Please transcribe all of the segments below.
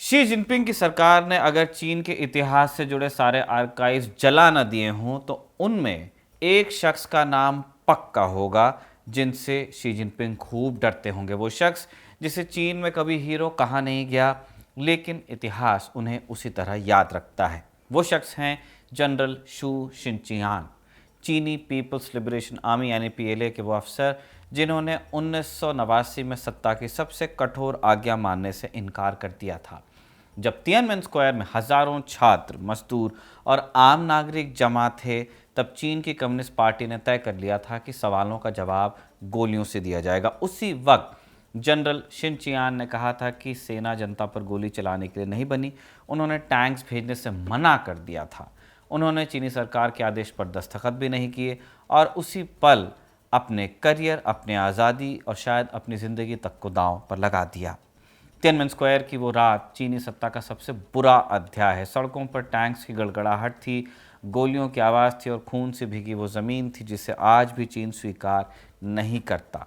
Xi Jinping की सरकार ने अगर चीन के इतिहास से जुड़े सारे आर्काइव्स जला न दिए हों तो उनमें एक शख्स का नाम पक्का होगा जिनसे शी जिनपिंग खूब डरते होंगे। वो शख्स जिसे चीन में कभी हीरो कहा नहीं गया, लेकिन इतिहास उन्हें उसी तरह याद रखता है। वो शख्स हैं जनरल शू शिनचियान, चीनी पीपल्स लिबरेशन आर्मी यानी पीएलए के वो अफसर जिन्होंने 1989 में सत्ता की सबसे कठोर आज्ञा मानने से इनकार कर दिया था। जब तियानमेन स्क्वायर में हजारों छात्र, मजदूर और आम नागरिक जमा थे, तब चीन की कम्युनिस्ट पार्टी ने तय कर लिया था कि सवालों का जवाब गोलियों से दिया जाएगा। उसी वक्त जनरल शिनचियान ने कहा था कि सेना जनता पर गोली चलाने के लिए नहीं बनी। उन्होंने टैंक्स भेजने से मना कर दिया था। उन्होंने चीनी सरकार के आदेश पर दस्तखत भी नहीं किए और उसी पल अपने करियर, अपनी आज़ादी और शायद अपनी ज़िंदगी तक को दांव पर लगा दिया। तियानमेन स्क्वायर की वो रात चीनी सत्ता का सबसे बुरा अध्याय है। सड़कों पर टैंक्स की गड़गड़ाहट थी, गोलियों की आवाज़ थी और खून से भीगी वो ज़मीन थी जिसे आज भी चीन स्वीकार नहीं करता।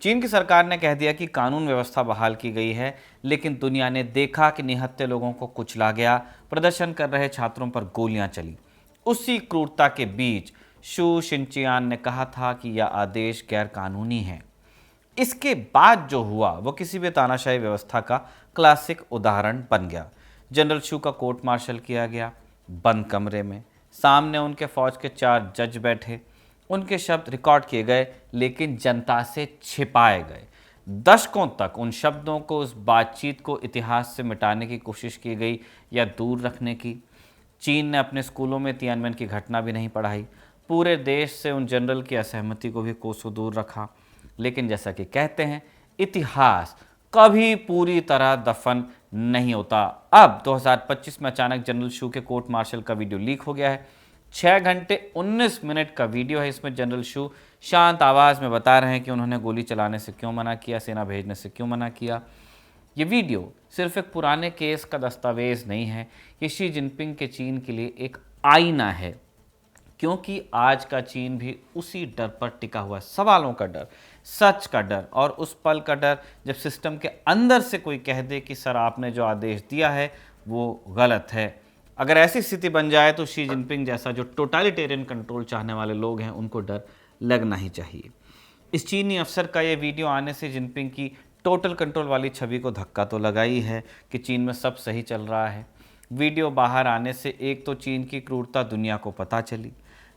चीन की सरकार ने कह दिया कि कानून व्यवस्था बहाल की गई है, लेकिन दुनिया ने देखा कि निहत्थे लोगों को कुचला गया, प्रदर्शन कर रहे छात्रों पर गोलियां चली। उसी क्रूरता के बीच शू शिनचियान ने कहा था कि यह आदेश गैर कानूनी है। इसके बाद जो हुआ वो किसी भी तानाशाही व्यवस्था का क्लासिक उदाहरण बन गया। जनरल शू का कोर्ट मार्शल किया गया बंद कमरे में। सामने उनके फौज के 4 जज बैठे। उनके शब्द रिकॉर्ड किए गए लेकिन जनता से छिपाए गए। दशकों तक उन शब्दों को, उस बातचीत को इतिहास से मिटाने की कोशिश की गई या दूर रखने की। चीन ने अपने स्कूलों में तियानमेन की घटना भी नहीं पढ़ाई। पूरे देश से उन जनरल की असहमति को भी कोसों दूर रखा। लेकिन जैसा कि कहते हैं, इतिहास कभी पूरी तरह दफन नहीं होता। अब 2025 में अचानक जनरल शू के कोर्ट मार्शल का वीडियो लीक हो गया है। 6 घंटे 19 मिनट का वीडियो है। इसमें जनरल शू शांत आवाज़ में बता रहे हैं कि उन्होंने गोली चलाने से क्यों मना किया, सेना भेजने से क्यों मना किया। ये वीडियो सिर्फ एक पुराने केस का दस्तावेज नहीं है, ये शी जिनपिंग के चीन के लिए एक आईना है, क्योंकि आज का चीन भी उसी डर पर टिका हुआ है। सवालों का डर, सच का डर और उस पल का डर जब सिस्टम के अंदर से कोई कह दे कि सर आपने जो आदेश दिया है वो गलत है। अगर ऐसी स्थिति बन जाए तो शी जिनपिंग जैसा जो टोटलिटेरियन कंट्रोल चाहने वाले लोग हैं उनको डर लगना ही चाहिए। इस चीनी अफसर का ये वीडियो आने से जिनपिंग की टोटल कंट्रोल वाली छवि को धक्का तो लगा ही है कि चीन में सब सही चल रहा है। वीडियो बाहर आने से एक तो चीन की क्रूरता दुनिया को पता चली,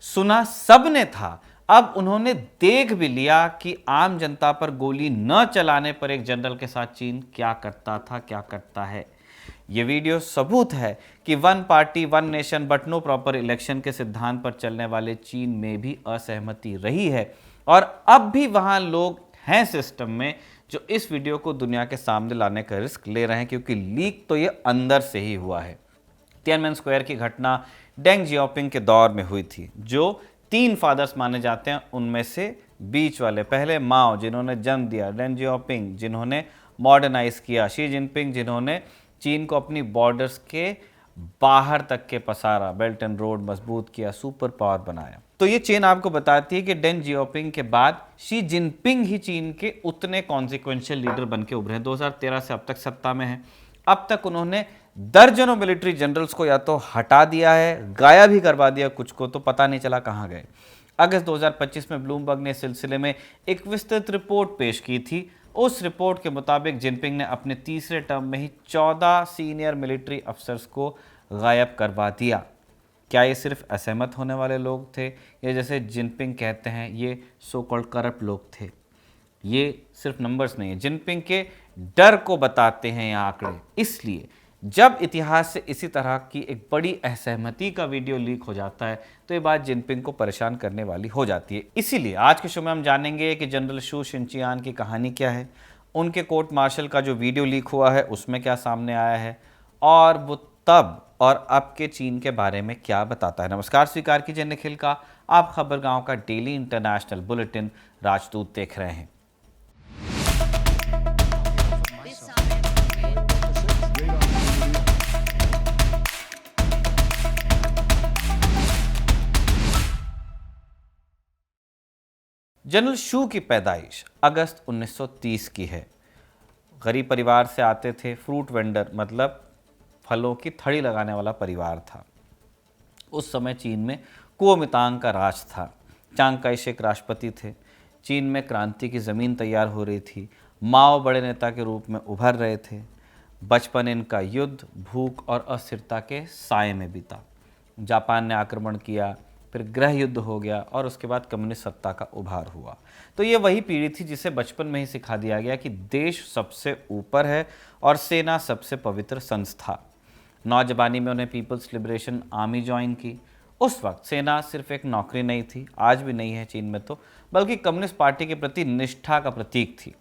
सुना सबने था। अब उन्होंने देख भी लिया कि आम जनता पर गोली न चलाने पर एक जनरल के साथ चीन क्या करता था, क्या करता है। ये वीडियो सबूत है कि one party one nation but no proper election के सिद्धांत पर चलने वाले चीन में भी असहमति रही है और अब भी वहां लोग हैं सिस्टम में जो इस वीडियो को दुनिया के सामने लाने का रिस्क ले रहे हैं, क्योंकि लीक तो ये अंदर से ही हुआ है। तियानमेन स्क्वायर की घटना डेंग जियाओपिंग के दौर में हुई थी, जो 3 फादर्स माने जाते हैं। उनमें से बीच वाले पहले माओ जिन्होंने जन्म दिया, डेंग जियाओपिंग जिन्होंने मॉडर्नाइज किया, शी जिनपिंग जिन्होंने चीन को अपनी बॉर्डर्स के बाहर तक के पसारा, बेल्ट एंड रोड मजबूत किया, सुपर पावर बनाया। तो ये चेन आपको बताती है कि डेंग जियाओपिंग के बाद शी जिनपिंग ही चीन के उतने कॉन्सिक्वेंशियल लीडर बन के उभरे। 2013 से अब तक सत्ता में है। अब तक उन्होंने दर्जनों मिलिट्री जनरल्स को या तो हटा दिया है, गायब भी करवा दिया, कुछ को तो पता नहीं चला कहाँ गए। अगस्त 2025 में ब्लूमबर्ग ने इस सिलसिले में एक विस्तृत रिपोर्ट पेश की थी। उस रिपोर्ट के मुताबिक जिनपिंग ने अपने तीसरे टर्म में ही 14 सीनियर मिलिट्री अफसर्स को गायब करवा दिया। क्या ये सिर्फ असहमत होने वाले लोग थे, या जैसे जिनपिंग कहते हैं ये सो कॉल्ड करप्ट लोग थे? ये सिर्फ नंबर्स नहीं है, जिनपिंग के डर को बताते हैं ये आंकड़े। इसलिए जब इतिहास से इसी तरह की एक बड़ी असहमति का वीडियो लीक हो जाता है तो ये बात जिनपिंग को परेशान करने वाली हो जाती है। इसीलिए आज के शो में हम जानेंगे कि जनरल शू शिनचियान की कहानी क्या है, उनके कोर्ट मार्शल का जो वीडियो लीक हुआ है उसमें क्या सामने आया है, और वो तब और अब के चीन के बारे में क्या बताता है। नमस्कार, स्वीकार कीजिए निखिल का, आप खबरगांव का डेली इंटरनेशनल बुलेटिन राजदूत देख रहे हैं। जनरल शू की पैदाइश अगस्त 1930 की है। गरीब परिवार से आते थे, फ्रूट वेंडर मतलब फलों की थड़ी लगाने वाला परिवार था। उस समय चीन में कुओमितांग का राज था। चांग काई शेक राष्ट्रपति थे। चीन में क्रांति की ज़मीन तैयार हो रही थी। माओ बड़े नेता के रूप में उभर रहे थे। बचपन इनका युद्ध, भूख और अस्थिरता के साए में बीता। जापान ने आक्रमण किया, फिर गृह युद्ध हो गया और उसके बाद कम्युनिस्ट सत्ता का उभार हुआ। तो ये वही पीढ़ी थी जिसे बचपन में ही सिखा दिया गया कि देश सबसे ऊपर है और सेना सबसे पवित्र संस्था। नौजवानी में उन्हें पीपल्स लिबरेशन आर्मी ज्वाइन की। उस वक्त सेना सिर्फ एक नौकरी नहीं थी, आज भी नहीं है चीन में तो, बल्कि कम्युनिस्ट पार्टी के प्रति निष्ठा का प्रतीक थी।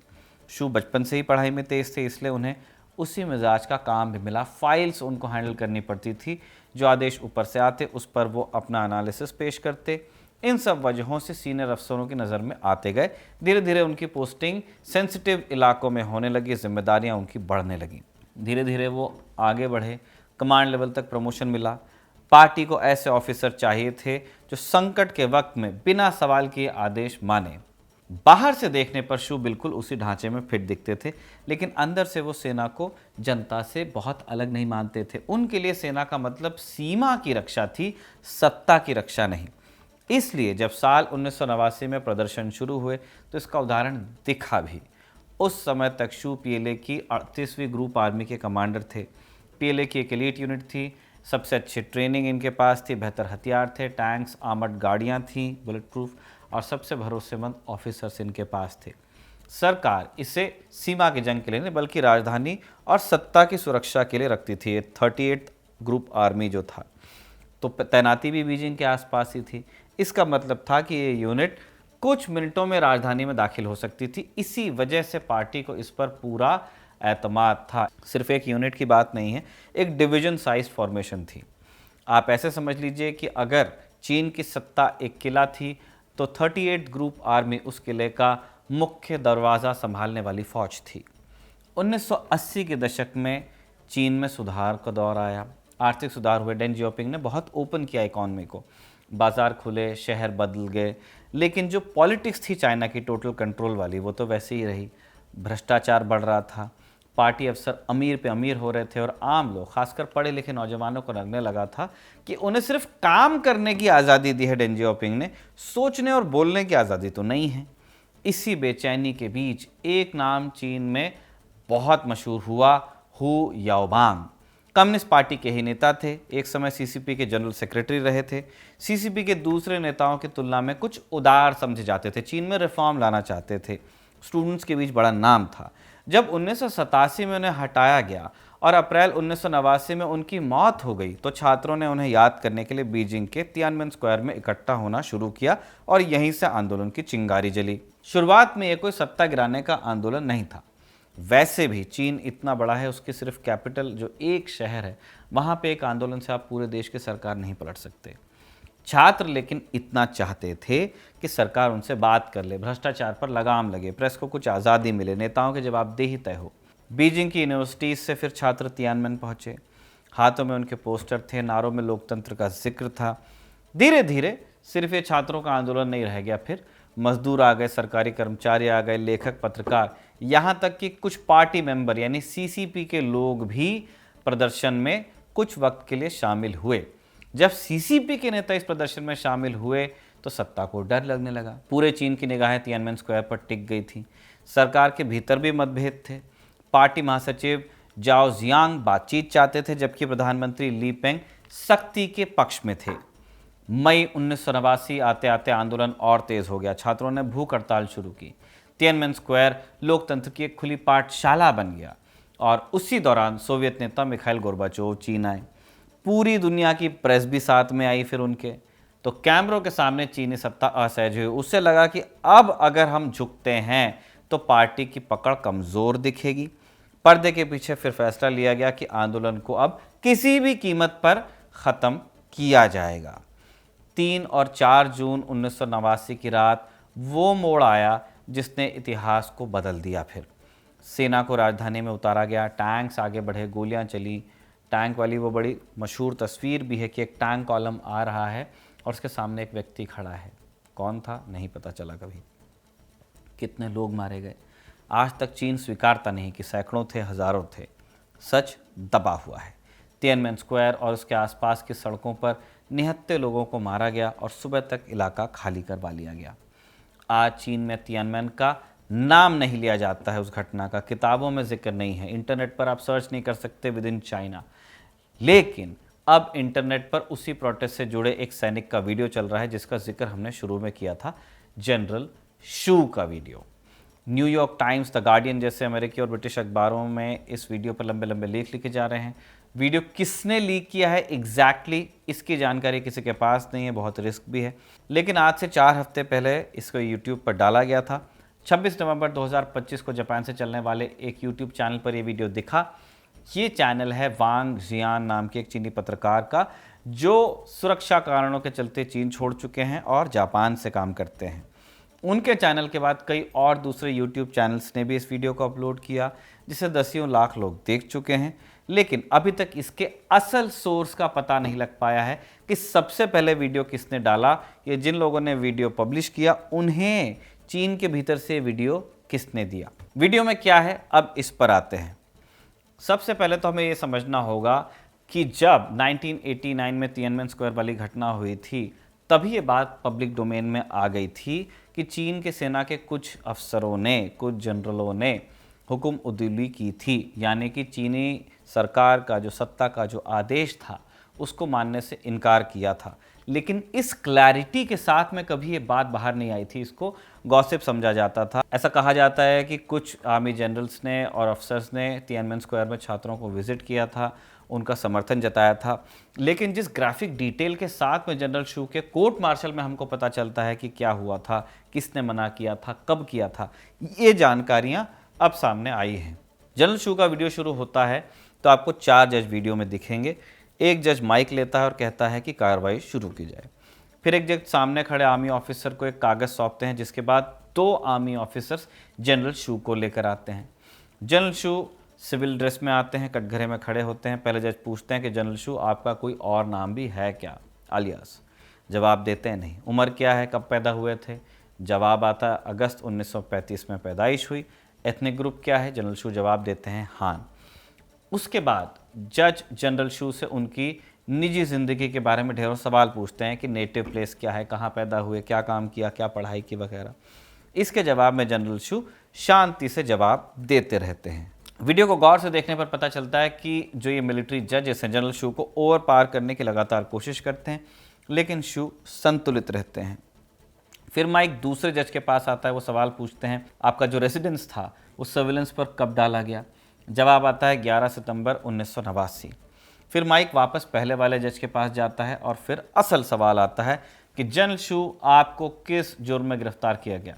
शू बचपन से ही पढ़ाई में तेज थे, इसलिए उन्हें उसी मिजाज का काम भी मिला। फाइल्स उनको हैंडल करनी पड़ती थी, जो आदेश ऊपर से आते उस पर वो अपना एनालिसिस पेश करते। इन सब वजहों से सीनियर अफसरों की नज़र में आते गए। धीरे धीरे उनकी पोस्टिंग सेंसिटिव इलाकों में होने लगी, जिम्मेदारियां उनकी बढ़ने लगीं। धीरे धीरे वो आगे बढ़े, कमांड लेवल तक प्रमोशन मिला। पार्टी को ऐसे ऑफिसर चाहिए थे जो संकट के वक्त में बिना सवाल किए आदेश माने। बाहर से देखने पर शू बिल्कुल उसी ढांचे में फिट दिखते थे, लेकिन अंदर से वो सेना को जनता से बहुत अलग नहीं मानते थे। उनके लिए सेना का मतलब सीमा की रक्षा थी, सत्ता की रक्षा नहीं। इसलिए जब साल 1989 में प्रदर्शन शुरू हुए तो इसका उदाहरण दिखा भी। उस समय तक शू पीएलए की 38वीं ग्रुप आर्मी के कमांडर थे। पीएलए की एक एलीट यूनिट थी, सबसे अच्छी ट्रेनिंग इनके पास थी, बेहतर हथियार थे, टैंक्स, आर्मर्ड गाड़ियाँ थीं, बुलेट प्रूफ, और सबसे भरोसेमंद ऑफिसर्स इनके पास थे। सरकार इसे सीमा की जंग के लिए नहीं बल्कि राजधानी और सत्ता की सुरक्षा के लिए रखती थी। 38 ग्रुप आर्मी जो था, तो तैनाती भी बीजिंग के आसपास ही थी। इसका मतलब था कि ये यूनिट कुछ मिनटों में राजधानी में दाखिल हो सकती थी। इसी वजह से पार्टी को इस पर पूरा एतमाद था। सिर्फ एक यूनिट की बात नहीं है, एक डिवीजन साइज फॉर्मेशन थी। आप ऐसे समझ लीजिए कि अगर चीन की सत्ता एक किला थी तो 38 ग्रुप आर्मी उस किले का मुख्य दरवाज़ा संभालने वाली फौज थी। 1980 के दशक में चीन में सुधार का दौर आया, आर्थिक सुधार हुए। डेंग जियाओपिंग ने बहुत ओपन किया इकॉनमी को, बाजार खुले, शहर बदल गए। लेकिन जो पॉलिटिक्स थी चाइना की टोटल कंट्रोल वाली, वो तो वैसे ही रही। भ्रष्टाचार बढ़ रहा था, पार्टी अफसर अमीर पे अमीर हो रहे थे और आम लोग, खासकर पढ़े लिखे नौजवानों को लगने लगा था कि उन्हें सिर्फ काम करने की आज़ादी दी है डेंग जियाओपिंग ने, सोचने और बोलने की आज़ादी तो नहीं है। इसी बेचैनी के बीच एक नाम चीन में बहुत मशहूर हुआ, हु याओबांग। कम्युनिस्ट पार्टी के ही नेता थे, एक समय सीसीपी के जनरल सेक्रेटरी रहे थे। सीसीपी के दूसरे नेताओं की तुलना में कुछ उदार समझे जाते थे, चीन में रिफॉर्म लाना चाहते थे, स्टूडेंट्स के बीच बड़ा नाम था। जब 1987 में उन्हें हटाया गया और अप्रैल 1989 में उनकी मौत हो गई तो छात्रों ने उन्हें याद करने के लिए बीजिंग के तियानमेन स्क्वायर में इकट्ठा होना शुरू किया और यहीं से आंदोलन की चिंगारी जली। शुरुआत में यह कोई सत्ता गिराने का आंदोलन नहीं था। वैसे भी चीन इतना बड़ा है, उसकी सिर्फ कैपिटल जो एक शहर है, वहाँ पे एक आंदोलन से आप पूरे देश की सरकार नहीं पलट सकते। छात्र लेकिन इतना चाहते थे कि सरकार उनसे बात कर ले, भ्रष्टाचार पर लगाम लगे, प्रेस को कुछ आज़ादी मिले, नेताओं के जवाबदेही तय हो। बीजिंग की यूनिवर्सिटीज़ से फिर छात्र तियानमेन पहुँचे। हाथों में उनके पोस्टर थे, नारों में लोकतंत्र का जिक्र था। धीरे धीरे सिर्फ ये छात्रों का आंदोलन नहीं रह गया, फिर मजदूर आ गए, सरकारी कर्मचारी आ गए, लेखक, पत्रकार, यहाँ तक कि कुछ पार्टी मेंबर यानी सीसीपी के लोग भी प्रदर्शन में कुछ वक्त के लिए शामिल हुए। जब सीसीपी के नेता इस प्रदर्शन में शामिल हुए तो सत्ता को डर लगने लगा। पूरे चीन की निगाहें तियानमेन स्क्वायर पर टिक गई थी। सरकार के भीतर भी मतभेद थे। पार्टी महासचिव जाओ जियांग बातचीत चाहते थे, जबकि प्रधानमंत्री ली पेंग सख्ती के पक्ष में थे। मई 1989 आते आते आंदोलन और तेज हो गया। छात्रों ने भूख हड़ताल शुरू की। तियानमेन स्क्वायर लोकतंत्र की एक खुली पाठशाला बन गया और उसी दौरान सोवियत नेता मिखाइल गोर्बाचोव चीन आए। पूरी दुनिया की प्रेस भी साथ में आई। फिर उनके तो कैमरों के सामने चीनी सत्ता असहज हुई। उससे लगा कि अब अगर हम झुकते हैं तो पार्टी की पकड़ कमज़ोर दिखेगी। पर्दे के पीछे फिर फैसला लिया गया कि आंदोलन को अब किसी भी कीमत पर ख़त्म किया जाएगा। 3 और 4 जून 1989 की रात वो मोड़ आया जिसने इतिहास को बदल दिया। फिर सेना को राजधानी में उतारा गया, टैंक्स आगे बढ़े, गोलियां चली। टैंक वाली वो बड़ी मशहूर तस्वीर भी है कि एक टैंक कॉलम आ रहा है और उसके सामने एक व्यक्ति खड़ा है। कौन था नहीं पता चला कभी। कितने लोग मारे गए आज तक चीन स्वीकारता नहीं कि सैकड़ों थे, हजारों थे। सच दबा हुआ है। तिएनमेन स्क्वायर और उसके आसपास की सड़कों पर निहत्थे लोगों को मारा गया और सुबह तक इलाका खाली करवा लिया गया। आज चीन में तिएनमेन का नाम नहीं लिया जाता है, उस घटना का किताबों में जिक्र नहीं है, इंटरनेट पर आप सर्च नहीं कर सकते विद इन चाइना। लेकिन अब इंटरनेट पर उसी प्रोटेस्ट से जुड़े एक सैनिक का वीडियो चल रहा है जिसका जिक्र हमने शुरू में किया था, जनरल शू का video. New York times, the guardian जैसे अमेरिकी और ब्रिटिश अखबारों में इस वीडियो पर लंबे लंबे लेख लिखे जा रहे हैं। वीडियो किसने लीक किया है एग्जैक्टली इसकी जानकारी किसी के पास नहीं है, बहुत रिस्क भी है। लेकिन आज से 4 हफ्ते पहले इसको यूट्यूब पर डाला गया था। 26 नवंबर 2025 को जापान से चलने वाले एक यूट्यूब चैनल पर यह वीडियो दिखा। ये चैनल है वांग जियान नाम के एक चीनी पत्रकार का, जो सुरक्षा कारणों के चलते चीन छोड़ चुके हैं और जापान से काम करते हैं। उनके चैनल के बाद कई और दूसरे यूट्यूब चैनल्स ने भी इस वीडियो को अपलोड किया, जिसे दसियों लाख लोग देख चुके हैं। लेकिन अभी तक इसके असल सोर्स का पता नहीं लग पाया है कि सबसे पहले वीडियो किसने डाला, या जिन लोगों ने वीडियो पब्लिश किया उन्हें चीन के भीतर से वीडियो किसने दिया। वीडियो में क्या है, अब इस पर आते हैं। सबसे पहले तो हमें यह समझना होगा कि जब 1989 में तिएनमेन स्क्वायर वाली घटना हुई थी, तभी ये बात पब्लिक डोमेन में आ गई थी कि चीन के सेना के कुछ अफसरों ने, कुछ जनरलों ने हुक्म उदूली की थी, यानी कि चीनी सरकार का जो सत्ता का जो आदेश था उसको मानने से इनकार किया था। लेकिन इस क्लैरिटी के साथ में कभी ये बात बाहर नहीं आई थी, इसको गॉसिप समझा जाता था। ऐसा कहा जाता है कि कुछ आर्मी जनरल्स ने और अफसर्स ने तिएनमेन स्क्वायर में छात्रों को विजिट किया था, उनका समर्थन जताया था। लेकिन जिस ग्राफिक डिटेल के साथ में जनरल शू के कोर्ट मार्शल में हमको पता चलता है कि क्या हुआ था, किसने मना किया था, कब किया था, ये जानकारियाँ अब सामने आई हैं। जनरल शू का वीडियो शुरू होता है तो आपको 4 जज वीडियो में दिखेंगे। एक जज माइक लेता है और कहता है कि कार्रवाई शुरू की जाए। फिर एक जज सामने खड़े आर्मी ऑफिसर को एक कागज़ सौंपते हैं, जिसके बाद 2 आर्मी ऑफिसर्स जनरल शू को लेकर आते हैं। जनरल शू सिविल ड्रेस में आते हैं, कटघरे में खड़े होते हैं। पहले जज पूछते हैं कि जनरल शू आपका कोई और नाम भी है क्या, आलियास। जवाब देते हैं नहीं। उम्र क्या है, कब पैदा हुए थे, जवाब आता है अगस्त 1935 में पैदाइश हुई। एथनिक ग्रुप क्या है, जनरल शू जवाब देते हैं हान। उसके बाद जज जनरल शू से उनकी निजी ज़िंदगी के बारे में ढेरों सवाल पूछते हैं कि नेटिव प्लेस क्या है, कहाँ पैदा हुए, क्या काम किया, क्या पढ़ाई की वगैरह। इसके जवाब में जनरल शू शांति से जवाब देते रहते हैं। वीडियो को गौर से देखने पर पता चलता है कि जो ये मिलिट्री जजेस हैं जनरल शू को ओवर पार करने की लगातार कोशिश करते हैं, लेकिन शू संतुलित रहते हैं। फिर माइक दूसरे जज के पास आता है, वो सवाल पूछते हैं आपका जो रेसिडेंस था वो सर्विलेंस पर कब डाला गया। जवाब आता है 11 सितंबर 1989। फिर माइक वापस पहले वाले जज के पास जाता है और फिर असल सवाल आता है कि जनरल शू आपको किस जुर्म में गिरफ्तार किया गया।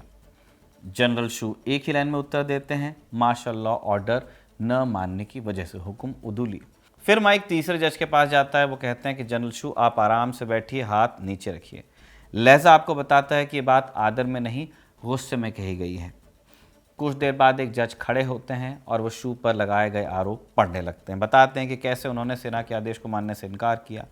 जनरल शू एक ही लाइन में उत्तर देते हैं, मार्शल लॉ ऑर्डर न मानने की वजह से, हुक्म उदूली। फिर माइक तीसरे जज के पास जाता है, वो कहते हैं कि जनरल शू आप आराम से बैठिए, हाथ नीचे रखिए। लहजा आपको बताता है कि ये बात आदर में नहीं गुस्से में कही गई है। कुछ देर बाद एक जज खड़े होते हैं और वो शू पर लगाए गए आरोप पढ़ने लगते हैं, बताते हैं कि कैसे उन्होंने सेना के आदेश को मानने से इनकार किया।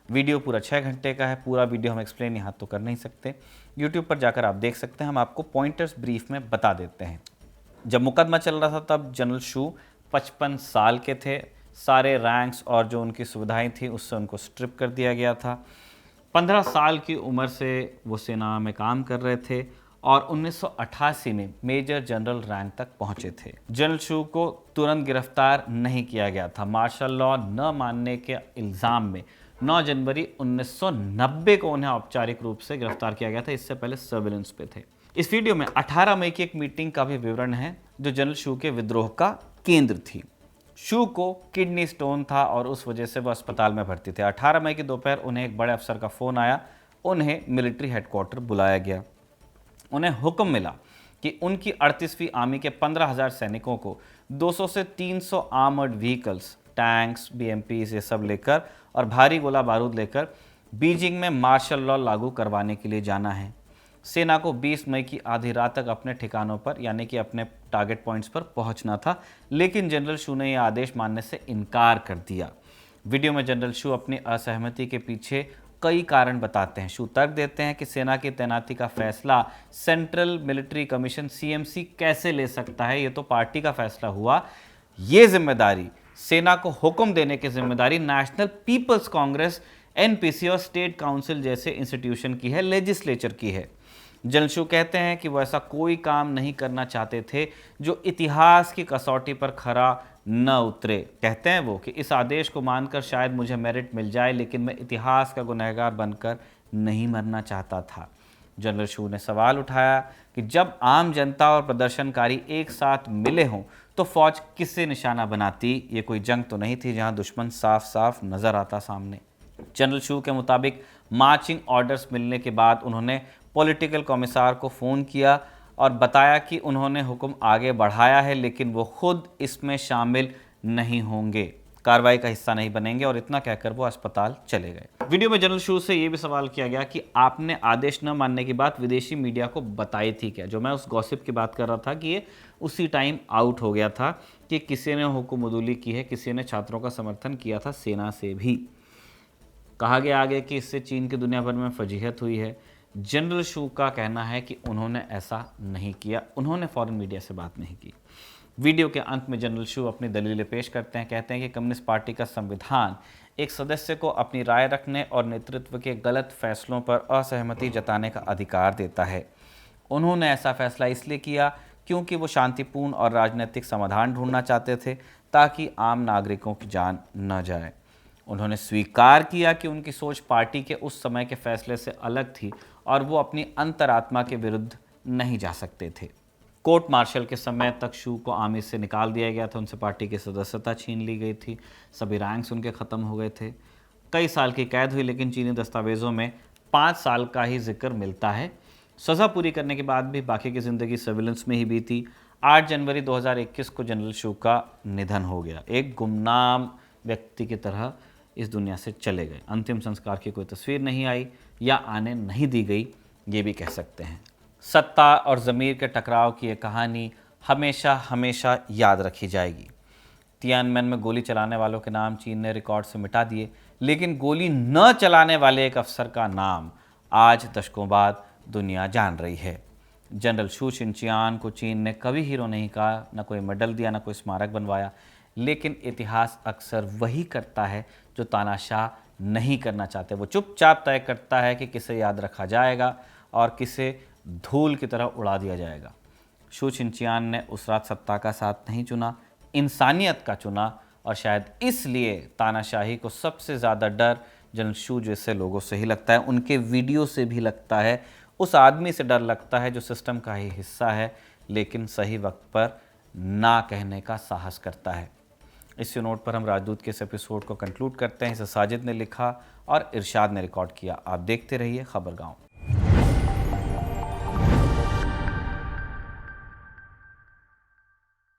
वीडियो पूरा 6 घंटे का है, पूरा वीडियो हम एक्सप्लेन यहाँ तो कर नहीं सकते, यूट्यूब पर जाकर आप देख सकते हैं, हम आपको पॉइंटर्स ब्रीफ में बता देते हैं। जब मुकदमा चल रहा था तब जनरल शू 55 साल के थे। सारे रैंक्स और जो उनकी सुविधाएं थी उससे उनको स्ट्रिप कर दिया गया था। 15 साल की उम्र से वो सेना में काम कर रहे थे और 1988 में मेजर जनरल रैंक तक पहुंचे थे। जनरल शू को तुरंत गिरफ्तार नहीं किया गया था। मार्शल लॉ न मानने के इल्ज़ाम में 9 जनवरी 1990 को उन्हें औपचारिक रूप से गिरफ्तार किया गया था, इससे पहले सर्विलेंस पे थे। इस वीडियो में 18 मई की एक मीटिंग का भी विवरण है जो जनरल शू के विद्रोह का केंद्र थी। शू को किडनी स्टोन था और उस वजह से वो अस्पताल में भर्ती थे। 18 मई की दोपहर उन्हें एक बड़े अफसर का फ़ोन आया, उन्हें मिलिट्री हेडक्वार्टर बुलाया गया। उन्हें हुक्म मिला कि उनकी 38वीं आर्मी के 15,000 सैनिकों को 200 से 300 आर्मर्ड व्हीकल्स, टैंक्स, BMPs ये सब लेकर और भारी गोला बारूद लेकर बीजिंग में मार्शल लॉ लागू करवाने के लिए जाना है। सेना को 20 मई की आधी रात तक अपने ठिकानों पर यानी कि अपने टारगेट पॉइंट्स पर पहुंचना था, लेकिन जनरल शू ने यह आदेश मानने से इनकार कर दिया। वीडियो में जनरल शू अपनी असहमति के पीछे कई कारण बताते हैं। शू तर्क देते हैं कि सेना की तैनाती का फैसला सेंट्रल मिलिट्री कमीशन CMC कैसे ले सकता है, ये तो पार्टी का फैसला हुआ, ये जिम्मेदारी सेना को हुक्म देने की जिम्मेदारी नेशनल पीपल्स कांग्रेस, एनपीसी और स्टेट काउंसिल जैसे इंस्टीट्यूशन की है, लेजिस्लेचर की है। जनरल शू कहते हैं कि वो ऐसा कोई काम नहीं करना चाहते थे जो इतिहास की कसौटी पर खरा न उतरे। कहते हैं वो कि इस आदेश को मानकर शायद मुझे मेरिट मिल जाए, लेकिन मैं इतिहास का गुनहगार बनकर नहीं मरना चाहता था। जनरल शू ने सवाल उठाया कि जब आम जनता और प्रदर्शनकारी एक साथ मिले हों तो फौज किससे निशाना बनाती? ये कोई जंग तो नहीं थी जहां दुश्मन साफ साफ नजर आता सामने। जनरल शू के मुताबिक मार्चिंग ऑर्डर्स मिलने के बाद उन्होंने पॉलिटिकल कमिश्नर को फ़ोन किया और बताया कि उन्होंने हुक्म आगे बढ़ाया है, लेकिन वो खुद इसमें शामिल नहीं होंगे, कार्रवाई का हिस्सा नहीं बनेंगे, और इतना कहकर वो अस्पताल चले गए। वीडियो में जनरल शू से ये भी सवाल किया गया कि आपने आदेश न मानने की बात विदेशी मीडिया को बताई थी क्या? जो मैं उस गॉसिप की बात कर रहा था कि ये उसी टाइम आउट हो गया था कि किसी ने हुक्म उदूली की है, किसी ने छात्रों का समर्थन किया था, सेना से भी। कहा गया आगे कि इससे चीन की दुनिया भर में फजीहत हुई है। जनरल शू का कहना है कि उन्होंने ऐसा नहीं किया, उन्होंने फॉरेन मीडिया से बात नहीं की। वीडियो के अंत में जनरल शू अपनी दलीलें पेश करते हैं। कहते हैं कि कम्युनिस्ट पार्टी का संविधान एक सदस्य को अपनी राय रखने और नेतृत्व के गलत फैसलों पर असहमति जताने का अधिकार देता है। उन्होंने ऐसा फैसला इसलिए किया क्योंकि वो शांतिपूर्ण और राजनीतिक समाधान ढूंढना चाहते थे ताकि आम नागरिकों की जान न जाए। उन्होंने स्वीकार किया कि उनकी सोच पार्टी के उस समय के फैसले से अलग थी और वो अपनी अंतरात्मा के विरुद्ध नहीं जा सकते थे। कोर्ट मार्शल के समय तक शू को आर्मी से निकाल दिया गया था, उनसे पार्टी की सदस्यता छीन ली गई थी, सभी रैंक्स उनके ख़त्म हो गए थे, कई साल की कैद हुई, लेकिन चीनी दस्तावेज़ों में 5 साल का ही जिक्र मिलता है। सज़ा पूरी करने के बाद भी बाकी की ज़िंदगी सर्विलेंस में ही बीती। 8 जनवरी 2021 को जनरल शू का निधन हो गया। एक गुमनाम व्यक्ति की तरह इस दुनिया से चले गए। अंतिम संस्कार की कोई तस्वीर नहीं आई या आने नहीं दी गई, ये भी कह सकते हैं। सत्ता और ज़मीर के टकराव की ये कहानी हमेशा हमेशा याद रखी जाएगी। तियानमेन में गोली चलाने वालों के नाम चीन ने रिकॉर्ड से मिटा दिए, लेकिन गोली न चलाने वाले एक अफसर का नाम आज दशकों बाद दुनिया जान रही है। जनरल शू शिनचियान को चीन ने कभी हीरो नहीं कहा, न कोई मेडल दिया, न कोई स्मारक बनवाया, लेकिन इतिहास अक्सर वही करता है जो तानाशाह नहीं करना चाहते। वो चुपचाप तय करता है कि किसे याद रखा जाएगा और किसे धूल की तरह उड़ा दिया जाएगा। शू शिनचियान ने उस रात सत्ता का साथ नहीं चुना, इंसानियत का चुना, और शायद इसलिए तानाशाही को सबसे ज़्यादा डर जनरल शू जैसे लोगों से ही लगता है, उनके वीडियो से भी लगता है, उस आदमी से डर लगता है जो सिस्टम का ही हिस्सा है लेकिन सही वक्त पर ना कहने का साहस करता है। इसी नोट पर हम राजदूत के इस एपिसोड को कंक्लूड करते हैं। इसे साजिद ने लिखा और इरशाद ने रिकॉर्ड किया। आप देखते रहिए खबरगांव।